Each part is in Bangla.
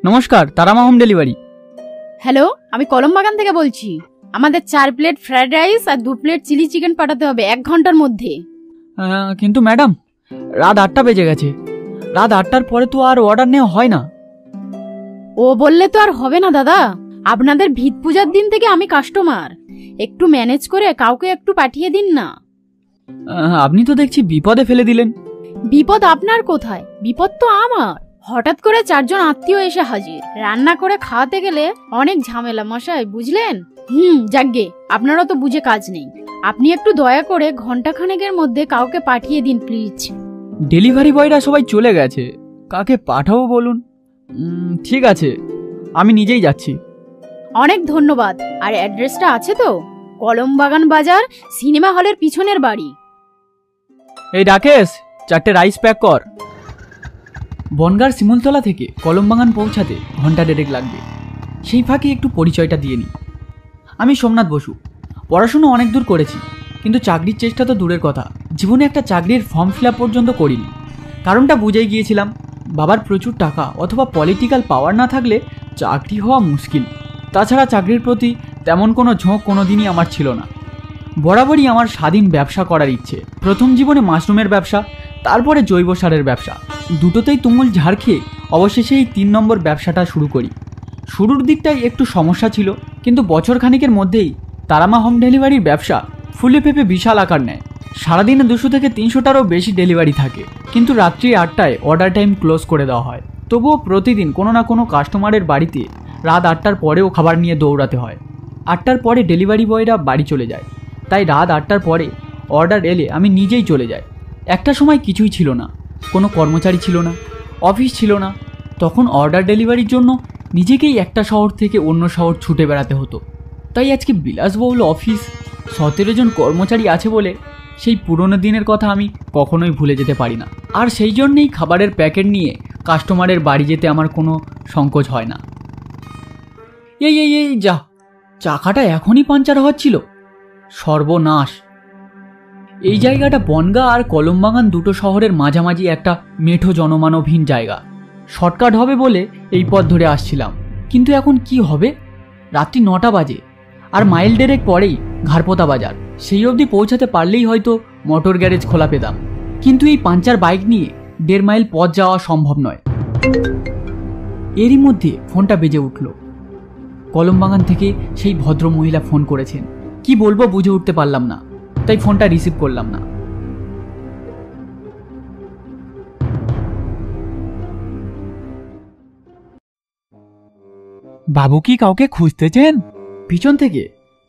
নমস্কার, তারামা হোম ডেলিভারি। হ্যালো, আমি কলমবাগান থেকে বলছি। আমাদের 4 প্লেট ফ্রাইড রাইস আর 2 প্লেট চিলি চিকেন পাঠাতে হবে 1 ঘন্টার মধ্যে। কিন্তু ম্যাডাম, রাত 8টা বেজে গেছে। রাত 8টার পরে তো আর অর্ডার নেওয়া হয় না। ও বললে তো আর হবে না দাদা, আপনাদের ভিত পূজার দিন থেকে আমি কাস্টমার, একটু ম্যানেজ করে কাউকে একটু পাঠিয়ে দিন না। আপনি তো দেখছি বিপদে ফেলে দিলেন। বিপদ আপনার কোথায়, বিপদ তো আমার। হঠাৎ করে 4 জন আত্মীয় এসে হাজির, রান্না করে খাওয়াতে গেলে অনেক ঝামেলা মশাই, বুঝলেন? যাকগে, আপনারও তো বুঝে কাজ নেই। আপনি একটু দয়া করে ঘন্টাখানেকের মধ্যে কাউকে পাঠিয়ে দিন প্লিজ। ডেলিভারি বয়রা সবাই চলে গেছে, কাকে পাঠাবো বলুন? ঠিক আছে, আমি নিজেই যাচ্ছি। অনেক ধন্যবাদ। আর অ্যাড্রেসটা আছে তো? কলমবাগান বাজার, সিনেমা হলের পিছনের বাড়ি। এই রাকেশ, 4টে রাইস প্যাক কর। বনগাঁর শিমুলতলা থেকে কলমবাগান পৌঁছাতে ঘন্টা 1.5 লাগবে। সেই ফাঁকে একটু পরিচয়টা দিয়ে নিই। আমি সোমনাথ বসু। পড়াশুনো অনেক দূর করেছি, কিন্তু চাকরির চেষ্টা তো দূরের কথা, জীবনে একটা চাকরির ফর্ম ফিল আপ পর্যন্ত করিনি। কারণটা বুঝেই গিয়েছিলাম, বাবার প্রচুর টাকা অথবা পলিটিক্যাল পাওয়ার না থাকলে চাকরি হওয়া মুশকিল। তাছাড়া চাকরির প্রতি তেমন কোনো ঝোঁক কোনোদিনই আমার ছিল না। বরাবরই আমার স্বাধীন ব্যবসা করার ইচ্ছে। প্রথম জীবনে মাশরুমের ব্যবসা, তারপরে জৈব সারের ব্যবসা, দুটোতেই তুমুল ঝাড় খেয়ে অবশেষে এই 3 নম্বর ব্যবসাটা শুরু করি। শুরুর দিকটাই একটু সমস্যা ছিল, কিন্তু বছর খানিকের মধ্যেই তারামা হোম ডেলিভারির ব্যবসা ফুলে ফেপে বিশাল আকার নেয়। সারাদিনে 200 থেকে 300টারও বেশি ডেলিভারি থাকে, কিন্তু রাত্রি 8টায় অর্ডার টাইম ক্লোজ করে দেওয়া হয়। তবুও প্রতিদিন কোনো না কোনো কাস্টমারের বাড়িতে রাত 8টার পরেও খাবার নিয়ে দৌড়াতে হয়। 8টার পরে ডেলিভারি বয়রা বাড়ি চলে যায়, তাই রাত 8টার পরে অর্ডার এলে আমি নিজেই চলে যাই। একটা সময় কিছুই ছিল না, কোনো কর্মচারী ছিল না, অফিস ছিল না। তখন অর্ডার ডেলিভারির জন্য নিজেকেই একটা শহর থেকে অন্য শহর ছুটে বেড়াতে হতো। তাই আজকে বিলাসবহুল অফিস, 17 জন কর্মচারী আছে বলে সেই পুরনো দিনের কথা আমি কখনোই ভুলে যেতে পারি না। আর সেই জন্যেই খাবারের প্যাকেট নিয়ে কাস্টমারের বাড়ি যেতে আমার কোনো সংকোচ হয় না। এই যা, চাকাটা এখনই পাঞ্চার হচ্ছিল, সর্বনাশ। এই জায়গাটা বনগাঁ আর কলমবাগান দুটো শহরের মাঝামাঝি একটা মেঠো জনমানবহীন জায়গা। শর্টকাট হবে বলে এই পথ ধরে আসছিলাম, কিন্তু এখন কি হবে? রাত্রি 9টা বাজে, আর মাইল 1.5 পরেই ঘাড়পোতা বাজার। সেই অবধি পৌঁছাতে পারলেই হয়তো মোটর গ্যারেজ খোলা পেতাম, কিন্তু এই পাঞ্চার বাইক নিয়ে 1.5 মাইল পথ যাওয়া সম্ভব নয়। এরই মধ্যে ফোনটা বেজে উঠল। কলমবাগান থেকে সেই ভদ্র মহিলা ফোন করেছেন। কি বলবো বুঝে উঠতে পারলাম না, তাই ফোনটা রিসিভ করলাম না। বাবু কি কাউকে খুঁজতেছেন? পিছন থেকে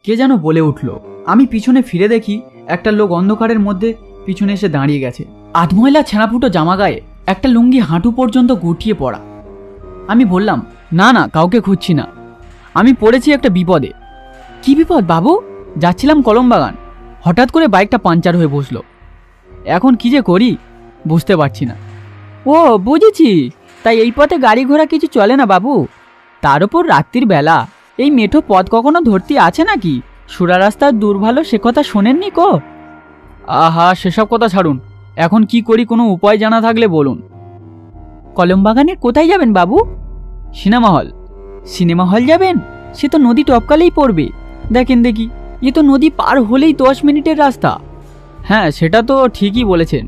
কে যেন বলে উঠল। আমি পিছনে ফিরে দেখি একটা লোক অন্ধকারের মধ্যে পিছনে এসে দাঁড়িয়ে গেছে। আধময়লা ছেঁড়াফুটো জামা গায়ে, একটা লুঙ্গি হাঁটু পর্যন্ত গুটিয়ে পড়া। আমি বললাম, না কাউকে খুঁজছি না, আমি পড়েছি একটা বিপদে। কি বিপদ বাবু? যাচ্ছিলাম কলমবাগান, হঠাৎ করে বাইকটা পাঞ্চার হয়ে বসলো। এখন কি যে করি বুঝতে পারছি না। ও বুঝেছি, তাই এই পথে গাড়ি ঘোড়া কিছু চলে না বাবু? তার উপর রাত্রির বেলা, এই মেঠো পথ কখনো ধরতে আছে নাকি? সুরা রাস্তার দূর ভালো সে কথা শোনেননি কো? আহা, সেসব কথা ছাড়ুন, এখন কি করি কোনো উপায় জানা থাকলে বলুন। কলমবাগানের কোথায় যাবেন বাবু? Cinema hall. সিনেমা হল যাবেন? সে তো নদী টপকালেই পড়বে। দেখেন দেখি, এ তো নদী পার হলেই 10 মিনিটের রাস্তা। হ্যাঁ, সেটা তো ঠিকই বলেছেন,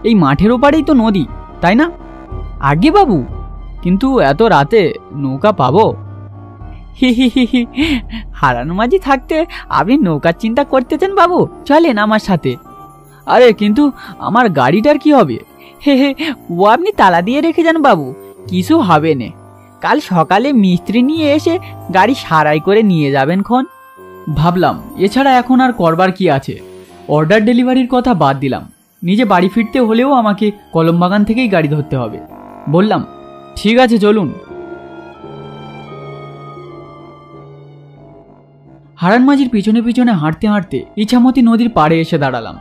এই মাঠের ওপারেই তো নদী, তাই না? আগে বাবু, কিন্তু এত রাতে নৌকা পাবো? হি, হারানো মাঝি থাকতে আপনি নৌকার চিন্তা করতেছেন বাবু? চলেন আমার সাথে। আরে কিন্তু আমার গাড়িটার কি হবে? ও আপনি তালা দিয়ে রেখে যান বাবু, কিছু হবে না। কাল সকালে মিস্ত্রি নিয়ে এসে গাড়ি সারাই করে নিয়ে যাবেন খন। ভাবলাম এছাড়া এখন আর করবার কি আছে। অর্ডার ডেলিভারির কথা বাদ দিলাম, নিজে বাড়ি ফিরতে হলেও আমাকে কলমবাগান থেকেই গাড়ি ধরতে হবে। বললাম, ঠিক আছে চলুন। হারানমাঝির পিছনে পিছনে হাঁটতে হাঁটতে ইছামতি নদীর পাড়ে এসে দাঁড়ালাম।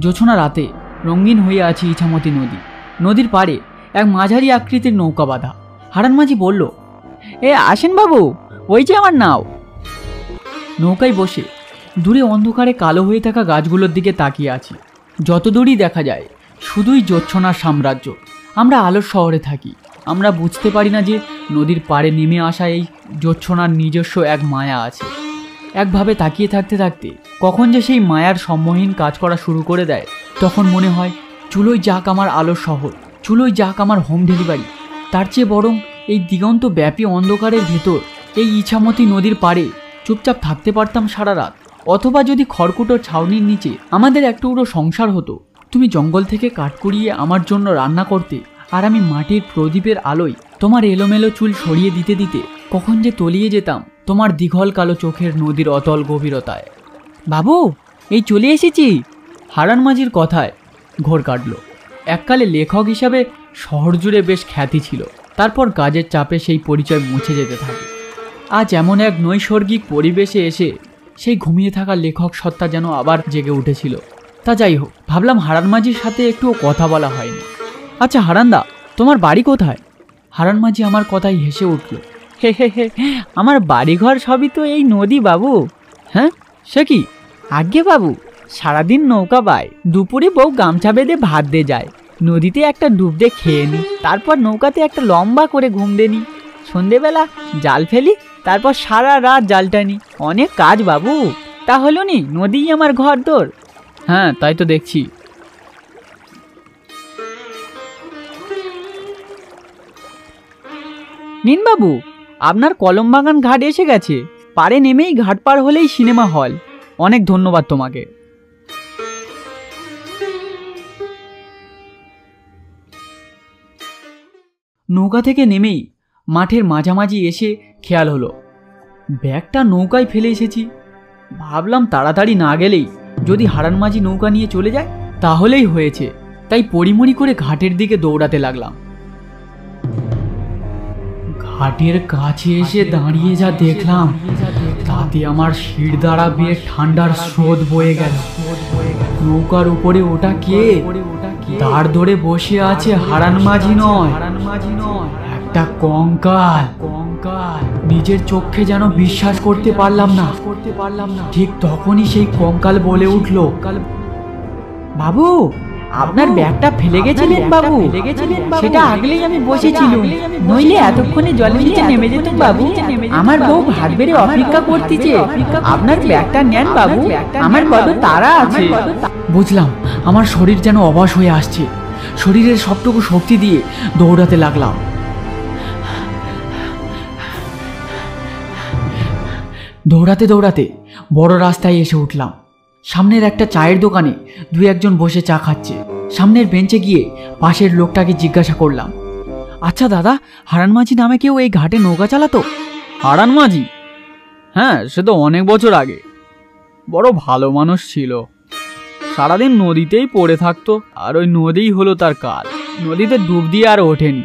জোছনা রাতে রঙিন হয়ে আছে ইছামতি নদী। নদীর পাড়ে এক মাঝারি আকৃতির নৌকা বাঁধা। হারানমাঝি বলল, এ আসেন বাবু, ওই যে আমার নাও। নৌকায় বসে দূরে অন্ধকারে কালো হয়ে থাকা গাছগুলোর দিকে তাকিয়ে আছি। যত দূরই দেখা যায় শুধুই জোছনার সাম্রাজ্য, আমরা আলোর শহরে থাকি, আমরা বুঝতে পারি না যে নদীর পাড়ে নেমে আসা এই জোছনার নিজস্ব এক মায়া আছে। একভাবে তাকিয়ে থাকতে থাকতে কখন যে সেই মায়ার সম্মোহীন কাজ করা শুরু করে দেয়, তখন মনে হয় চুলোই যাক আমার আলোর শহর, চুলোই যাক আমার হোম ডেলিভারি। তার চেয়ে বরং এই দিগন্ত ব্যাপী অন্ধকারের ভেতর এই ইছামতি নদীর পাড়ে চুপচাপ থাকতে পারতাম সারা রাত। অথবা যদি খড়কুটোর ছাউনির নিচে আমাদের এক টুকরো সংসার হতো, তুমি জঙ্গল থেকে কাঠ কুড়িয়ে আমার জন্য রান্না করতে, আর আমি মাটির প্রদীপের আলোয় তোমার এলোমেলো চুল সরিয়ে দিতে দিতে কখন যে তলিয়ে যেতাম তোমার দীঘল কালো চোখের নদীর অতল গভীরতায়। বাবু, এই চলে এসেছি। হারান মাঝির কথায় ঘোর কাটল। এককালে লেখক হিসাবে শহর জুড়ে বেশ খ্যাতি ছিল, তারপর কাজের চাপে সেই পরিচয় মুছে যেতে থাকে। আজ এমন এক নৈসর্গিক পরিবেশে এসে সেই ঘুমিয়ে থাকা লেখক সত্তা যেন আবার জেগে উঠেছিল। তা যাই হোক, ভাবলাম হারান মাঝির সাথে একটুও কথা বলা হয়নি। আচ্ছা হারানদা, তোমার বাড়ি কোথায়? হারান মাঝি আমার কথায় হেসে উঠল। হে হে হে, আমার বাড়িঘর সবই তো এই নদী বাবু। হ্যাঁ, সে কি? আজ্ঞে বাবু, সারাদিন নৌকা বায়, দুপুরে বউ গামছা বেঁধে ভাত দিয়ে যায়, নদীতে একটা ডুব দিয়ে খেয়ে নি, তারপর নৌকাতে একটা লম্বা করে ঘুম দেনি, সন্ধেবেলা জাল ফেলি, তারপর সারা রাত জাল টানি। অনেক কাজ বাবু। তা হলো নি, নদীই আমার ঘর তোর। হ্যাঁ, তাই তো দেখছি। নিন বাবু, আপনার কলমবাগান ঘাট এসে গেছে। পাড়ে নেমেই ঘাট পার হলেই সিনেমা হল। অনেক ধন্যবাদ তোমাকে। নৌকা থেকে নেমেই মাঠের মাঝামাঝি এসে খেয়াল হলো ব্যাগটা নৌকায় ফেলে এসেছি। ভাবলাম তাড়াতাড়ি না গেলেই যদি হারান মাঝি নৌকা নিয়ে চলে যায় তাহলেই হয়েছে, তাই পরিমরি করে ঘাটের দিকে দৌড়াতে লাগলাম। ঘাটের কাছে এসে দাঁড়িয়ে যা দেখলাম তাতে আমার শির দ্বারা বেয়ে ঠান্ডার স্রোত বয়ে গেল। নৌকার উপরে ওটা কে? দাঁড় ধরে বসে আছে হারান মাঝি নয়, একটা কঙ্কাল। নিজের চোখে যেন বিশ্বাস করতে পারলাম না। ঠিক তখনই সেই কঙ্কাল বলে উঠল, বাবু, আপনার ব্যাগটা ফেলে গেছিলেন বাবু। সেটা আগলেই আমি বসেছিলাম, নইলে এতক্ষণে জলের নিচে নেমে যেতাম বাবু। আমার বউ ভাত বেড়ে অপেক্ষা করতেছে, আপনার ব্যাগটা নেন বাবু, আমার বড় তাড়া আছে। বুঝলাম আমার শরীর যেন অবশ হয়ে আসছে। শরীরের সবটুকু শক্তি দিয়ে দৌড়াতে লাগলাম। দৌড়াতে দৌড়াতে বড় রাস্তায় এসে উঠলাম। সামনের একটা চায়ের দোকানে দুই একজন বসে চা খাচ্ছে। সামনের বেঞ্চে গিয়ে পাশের লোকটাকে জিজ্ঞাসা করলাম, আচ্ছা দাদা, হারান মাঝি নামে কেউ এই ঘাটে নৌকা চালাতো? হারান মাঝি? হ্যাঁ, সে তো অনেক বছর আগে। বড় ভালো মানুষ ছিল, সারাদিন নদীতেই পড়ে থাকতো, আর ওই নদীই হলো তার কাল। নদীতে ডুব দিয়ে আর ওঠেনি।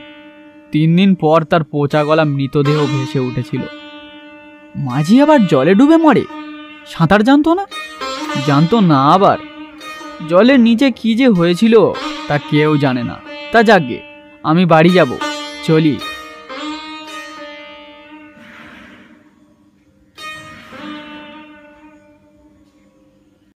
3 দিন পর তার পচা গলা মৃতদেহ ভেসে উঠেছিল। মাঝি আবার জলে ডুবে মরে? সাঁতার জানতো না? জানতো না। আবার জলের নিচে কি যে হয়েছিল তা কেউ জানে না। তা যাকগে, আমি বাড়ি যাব, চলি।